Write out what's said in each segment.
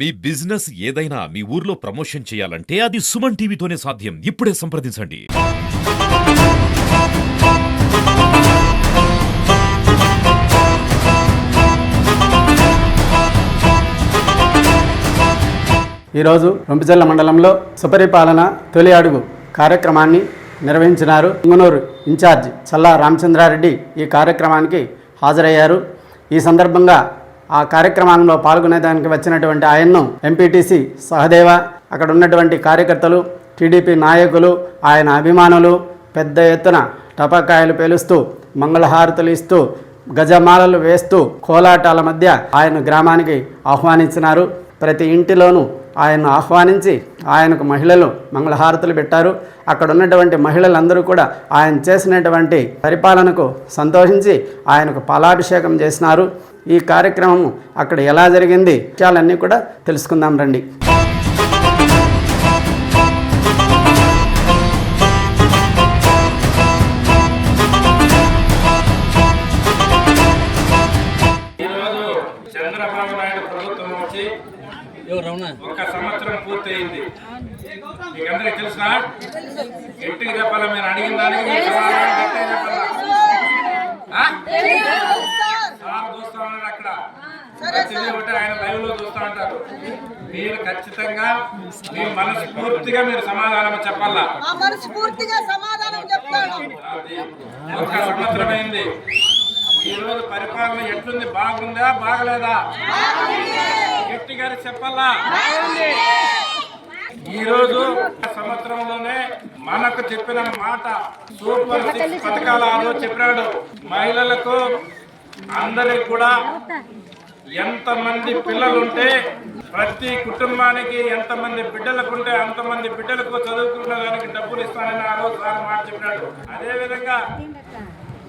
మీ business ఏదైనా మీ ఊర్లో promotion చేయాలంటే అది సుమన్ టీవీతోనే సాధ్యం. ఇప్పుడే సంప్రదించండి. ఈరోజు రొంపిచెర్ల మండలంలో సుపరిపాలన తొలి అడుగు కార్యక్రమాన్ని నిర్వహించినారు. ఉంగనూరు ఇన్ఛార్జ్ చల్లా రామచంద్రారెడ్డి ఈ కార్యక్రమానికి హాజరయ్యారు. ఈ సందర్భంగా ఆ కార్యక్రమంలో పాల్గొనేదానికి వచ్చినటువంటి ఆయన్ను ఎంపీటీసీ సహదేవ, అక్కడ ఉన్నటువంటి కార్యకర్తలు, టీడీపీ నాయకులు, ఆయన అభిమానులు పెద్ద ఎత్తున టపాకాయలు పేలుస్తూ మంగళహారతులు ఇస్తూ గజమాలలు వేస్తూ కోలాటాల మధ్య ఆయన గ్రామానికి ఆహ్వానించినారు. ప్రతి ఇంటిలోనూ ఆయన్ను ఆహ్వానించి ఆయనకు మహిళలు మంగళహారతులు పెట్టారు. అక్కడ ఉన్నటువంటి మహిళలందరూ కూడా ఆయన చేసినటువంటి పరిపాలనకు సంతోషించి ఆయనకు పాలాభిషేకం చేసినారు. ఈ కార్యక్రమం అక్కడ ఎలా జరిగింది విషయాలన్నీ కూడా తెలుసుకుందాం రండి. చంద్రబాబు నాయుడు ప్రభుత్వం వచ్చి ఒక సంవత్సరం పూర్తయింది. మీకు అందరికీ తెలుసా? గట్టిగా చెప్పాలా? మీరు అడిగిన దానికి చూస్తా ఉన్నాడు అక్కడ ఒకటి ఆయన లైవ్ లో చూస్తా ఉంటారు. మీరు ఖచ్చితంగా మీ మనస్ఫూర్తిగా మీరు సమాధానం చెప్పాలా. ఒక సంవత్సరం అయింది. ఈ రోజు పరిపాలన ఎట్లుంది? బాగుందా బాగలేదా? గట్టిగా చెప్పాలా. ఈ రోజు సంవత్సరంలోనే మనకు చెప్పిన మాట సూపర్ 6 పథకాలు ఆ రోజు చెప్పాడు. మహిళలకు అందరికి కూడా ఎంతమంది పిల్లలుంటే ప్రతి కుటుంబానికి ఎంతమంది బిడ్డలకుంటే అంతమంది బిడ్డలకు చదువుకున్న దానికి డబ్బులు ఇస్తానని ఆ రోజు మాట చెప్పాడు. అదేవిధంగా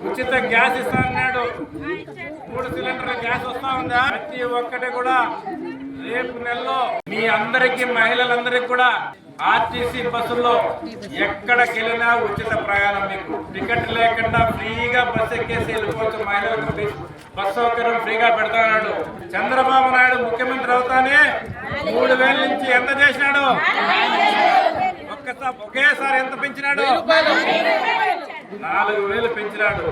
ఉచిత గ్యాస్ ఇస్తా అన్నాడు. 3 సిలిండర్ల గ్యాస్ వస్తా ఉందా? ప్రతి ఒక్కటి కూడా రేపు నెలలో మీ అందరికి మహిళలందరికీ కూడా ఆర్టీసీ బస్సుల్లో ఎక్కడికి వెళ్ళినా ఉచిత ప్రయాణం. మీకు టికెట్ లేకుండా ఫ్రీగా బస్సు ఎక్కేసి వెళ్ళిపోవచ్చు. మహిళలకు బస్సు సౌకర్యం ఫ్రీగా పెడతాడు. చంద్రబాబు నాయుడు ముఖ్యమంత్రి అవుతానే 3000 నుంచి ఎంత చేసినాడు? ఒకేసారి ఎంత పెంచినాడు? 4000 పెంచినాడు.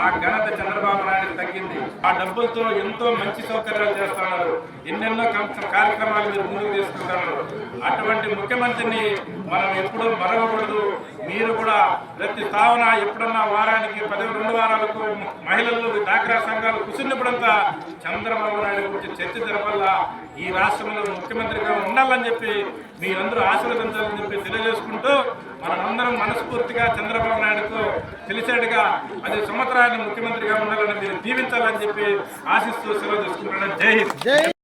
ఆ ఘనత చంద్రబాబు నాయుడు తగ్గింది. ఆ డబ్బులతో ఎంతో మంచి సౌకర్యాలు చేస్తున్నారు. ఎన్నెన్నో కార్యక్రమాలు మీరు ముందుకు తీసుకుంటున్నారు. అటువంటి ముఖ్యమంత్రిని మనం ఎప్పుడూ మరవకూడదు. మీరు కూడా ప్రతి స్థావన ఎప్పుడన్నా వారానికి 2 వారాలకు మహిళలు డాక్రా సంఘాలు కూర్చున్నప్పుడంతా చంద్రబాబు నాయుడు గురించి చర్చ జరపల్ల ఈ రాష్ట్రంలో ముఖ్యమంత్రిగా ఉండాలని చెప్పి మీరందరూ ఆశీర్వదించాలని చెప్పి తెలియజేసుకుంటూ మనమందరం మనస్ఫూర్తిగా చంద్రబాబు నాయుడుకు తెలిసేట్టుగా 10 సంవత్సరాలు ముఖ్యమంత్రిగా ఉండాలని మీరు దీవించాలని చెప్పి ఆశిస్తూ సెలవు తీసుకుంటున్నాను. జై హింద్.